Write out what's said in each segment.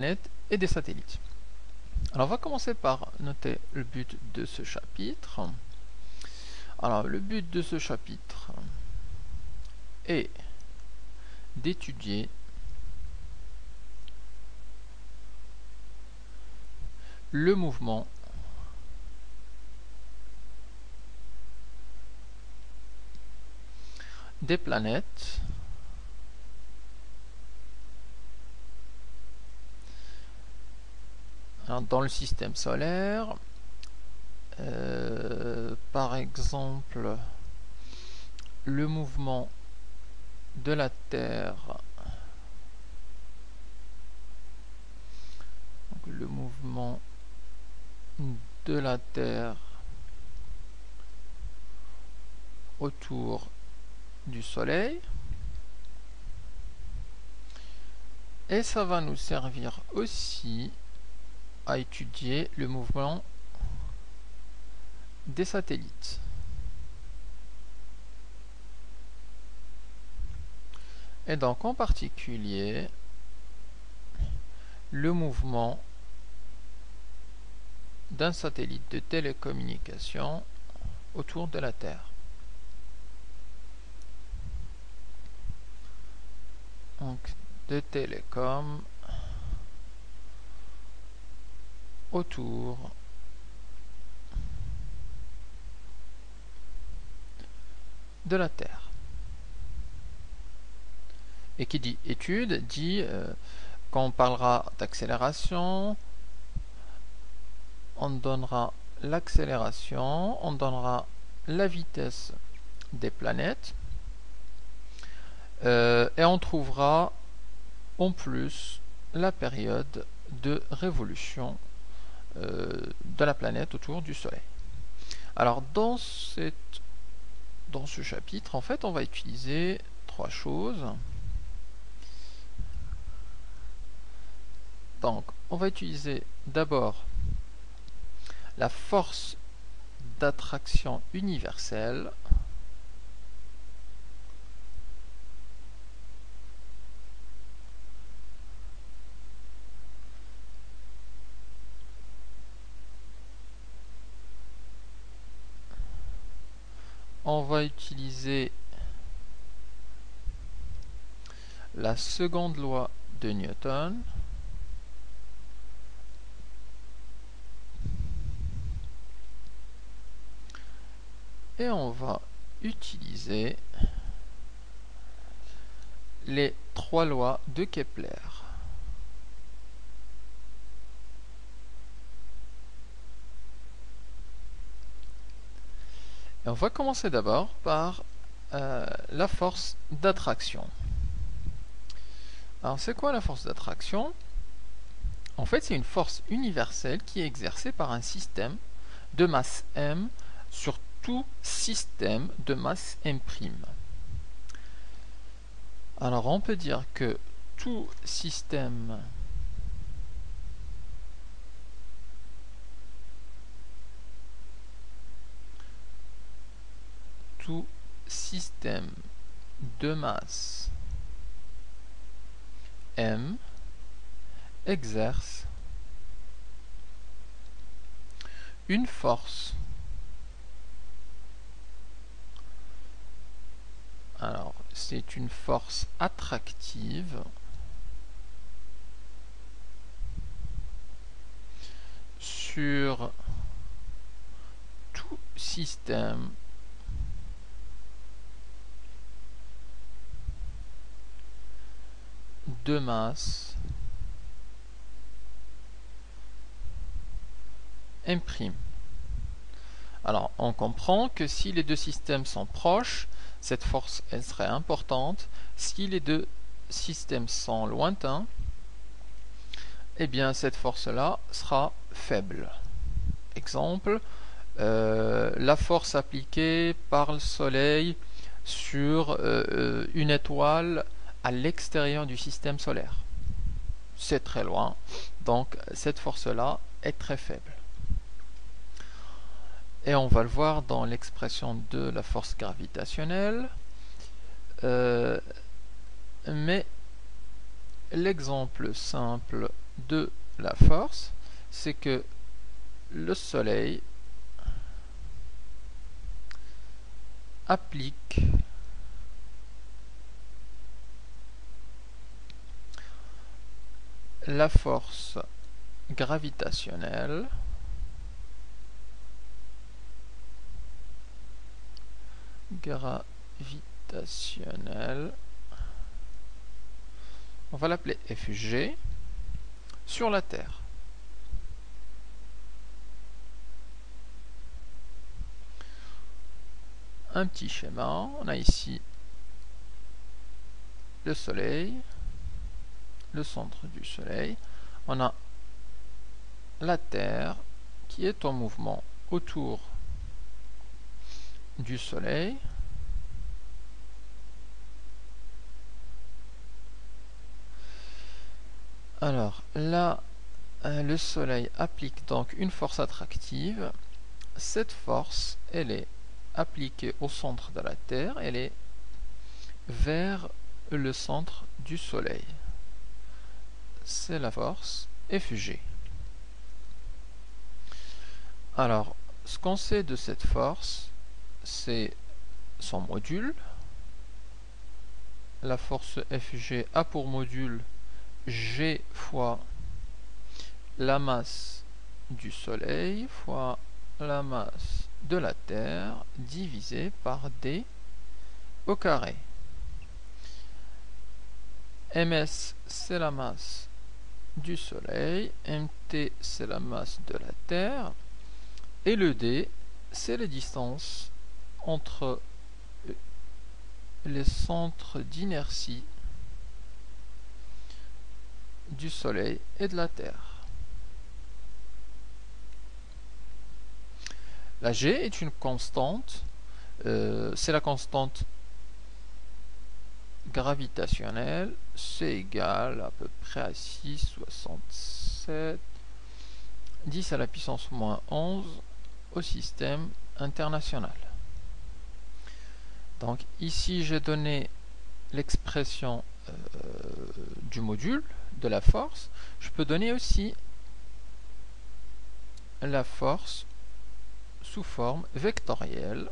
planètes et des satellites. Alors on va commencer par noter le but de ce chapitre. Alors le but de ce chapitre est d'étudier le mouvement des planètes dans le système solaire, par exemple le mouvement de la Terre, donc le mouvement de la Terre autour du Soleil, et ça va nous servir aussi à étudier le mouvement des satellites. Et donc en particulier le mouvement d'un satellite de télécommunication autour de la Terre. Donc de télécom autour de la Terre. Et qui dit étude dit quand on parlera d'accélération, on donnera l'accélération, on donnera la vitesse des planètes, et on trouvera en plus la période de révolution de la planète autour du Soleil. Alors dans ce chapitre, en fait, on va utiliser trois choses. Donc, on va utiliser d'abord la force d'attraction universelle. On va utiliser la seconde loi de Newton. Et on va utiliser les trois lois de Kepler. Et on va commencer d'abord par la force d'attraction. Alors c'est quoi la force d'attraction? En fait, c'est une force universelle qui est exercée par un système de masse m sur tout système de masse m'. Alors on peut dire que tout système de masse m exerce une force. Alors, c'est une force attractive sur tout système de masse m'. Alors, on comprend que si les deux systèmes sont proches, cette force, elle serait importante. Si les deux systèmes sont lointains, eh bien, cette force-là sera faible. Exemple, la force appliquée par le Soleil sur une étoile à l'extérieur du système solaire. C'est très loin, donc cette force-là est très faible. Et on va le voir dans l'expression de la force gravitationnelle. Mais l'exemple simple de la force, c'est que le Soleil applique la force gravitationnelle on va l'appeler FG, sur la Terre. Un petit schéma, on a ici le Soleil, le centre du Soleil, on a la Terre qui est en mouvement autour du Soleil. Alors là, le Soleil applique donc une force attractive. Cette force, elle est appliquée au centre de la Terre, elle est vers le centre du Soleil. C'est la force FG. Alors, ce qu'on sait de cette force, c'est son module. La force FG a pour module G fois la masse du Soleil fois la masse de la Terre divisé par D au carré. ms c'est la masse du Soleil, mt c'est la masse de la Terre, et le d c'est la distance entre les centres d'inertie du Soleil et de la Terre. La G est une constante, c'est la constante gravitationnelle, c'est égal à peu près à 6,67 10 à la puissance moins 11 au système international. Donc ici j'ai donné l'expression du module de la force. Je peux donner aussi la force sous forme vectorielle,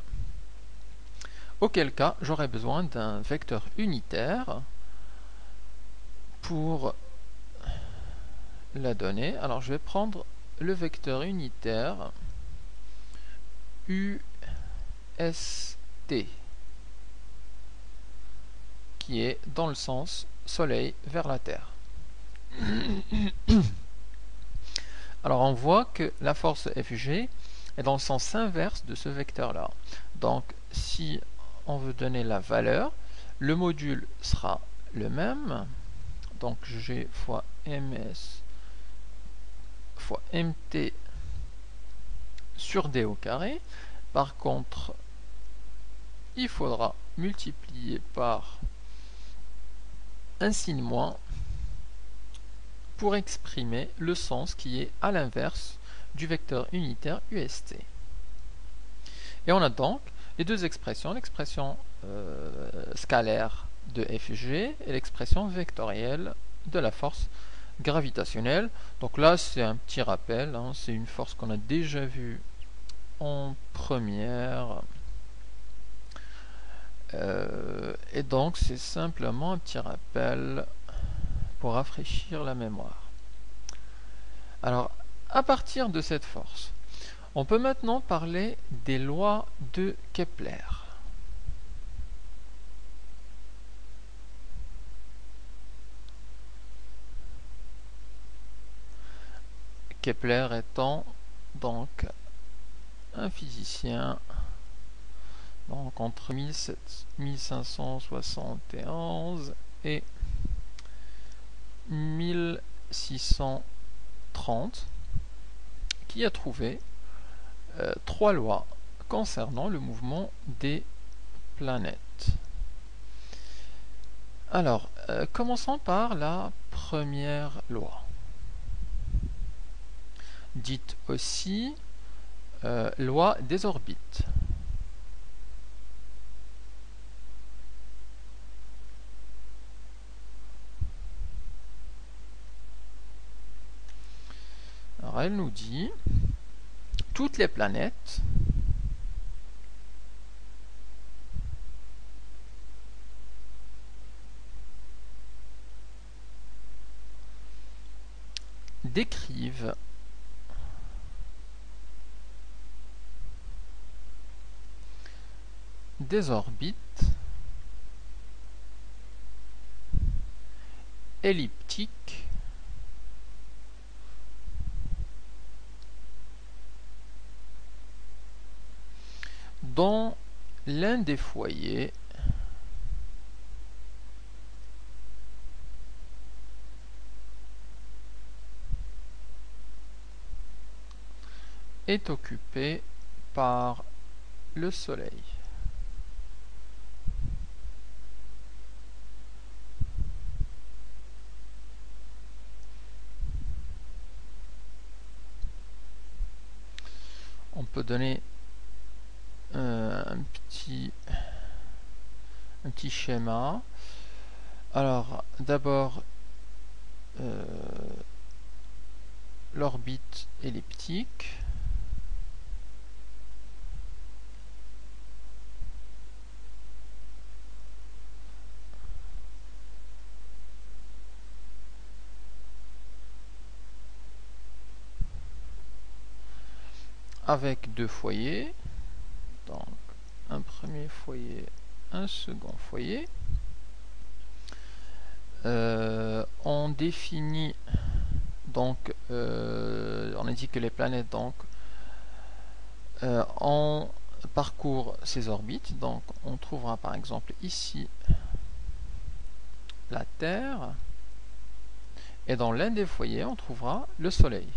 auquel cas j'aurai besoin d'un vecteur unitaire pour la donner. Alors je vais prendre le vecteur unitaire UST qui est dans le sens Soleil vers la Terre. Alors on voit que la force FG est dans le sens inverse de ce vecteur-là. Donc si on veut donner la valeur, le module sera le même. Donc G fois ms fois mt sur d au carré. Par contre, il faudra multiplier par un signe moins pour exprimer le sens qui est à l'inverse du vecteur unitaire UST. Et on a donc les deux expressions, l'expression scalaire de FG et l'expression vectorielle de la force gravitationnelle. Donc là, c'est un petit rappel, hein, c'est une force qu'on a déjà vue en première. Et donc, c'est simplement un petit rappel pour rafraîchir la mémoire. Alors, à partir de cette force, on peut maintenant parler des lois de Kepler. Kepler étant donc un physicien donc entre 1571 et 1630 qui a trouvé trois lois concernant le mouvement des planètes. Alors, commençons par la première loi, dite aussi loi des orbites. Alors elle nous dit toutes les planètes décrivent des orbites elliptiques dont l'un des foyers est occupé par le Soleil. On peut donner un petit schéma. Alors d'abord l'orbite elliptique, avec deux foyers, donc un premier foyer, un second foyer. On définit donc, on indique que les planètes donc on parcourt ces orbites. Donc on trouvera par exemple ici la Terre, et dans l'un des foyers on trouvera le Soleil.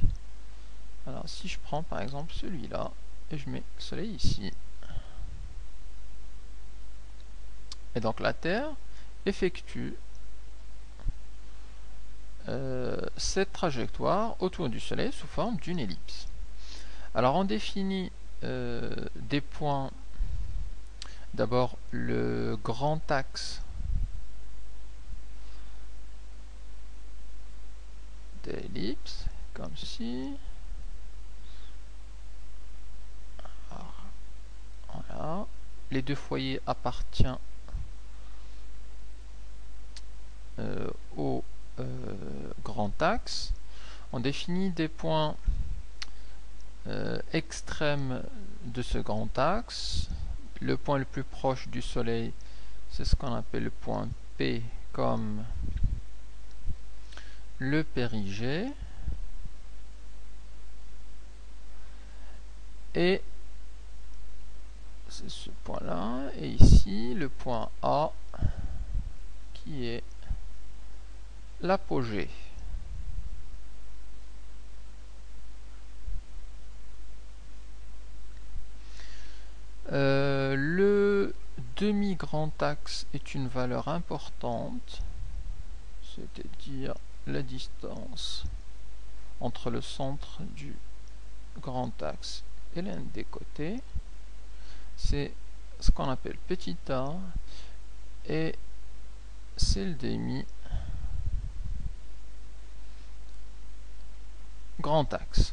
Alors si je prends par exemple celui-là et je mets le Soleil ici, et donc la Terre effectue cette trajectoire autour du Soleil sous forme d'une ellipse. Alors on définit des points, d'abord le grand axe de l'ellipse, comme ci. Alors, voilà. Les deux foyers appartiennent au grand axe. On définit des points extrêmes de ce grand axe. Le point le plus proche du Soleil, c'est ce qu'on appelle le point P, comme le périgée. Et c'est ce point là, et ici le point A qui est l'apogée. Le demi-grand axe est une valeur importante, c'est-à-dire la distance entre le centre du grand axe et l'un des côtés. C'est ce qu'on appelle petit a, et c'est le demi grand axe.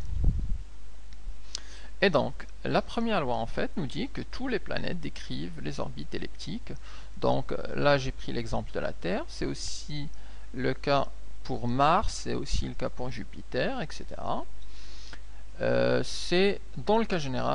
Et donc la première loi en fait nous dit que toutes les planètes décrivent les orbites elliptiques. Donc là j'ai pris l'exemple de la Terre, c'est aussi le cas pour Mars, c'est aussi le cas pour Jupiter, etc. C'est dans le cas général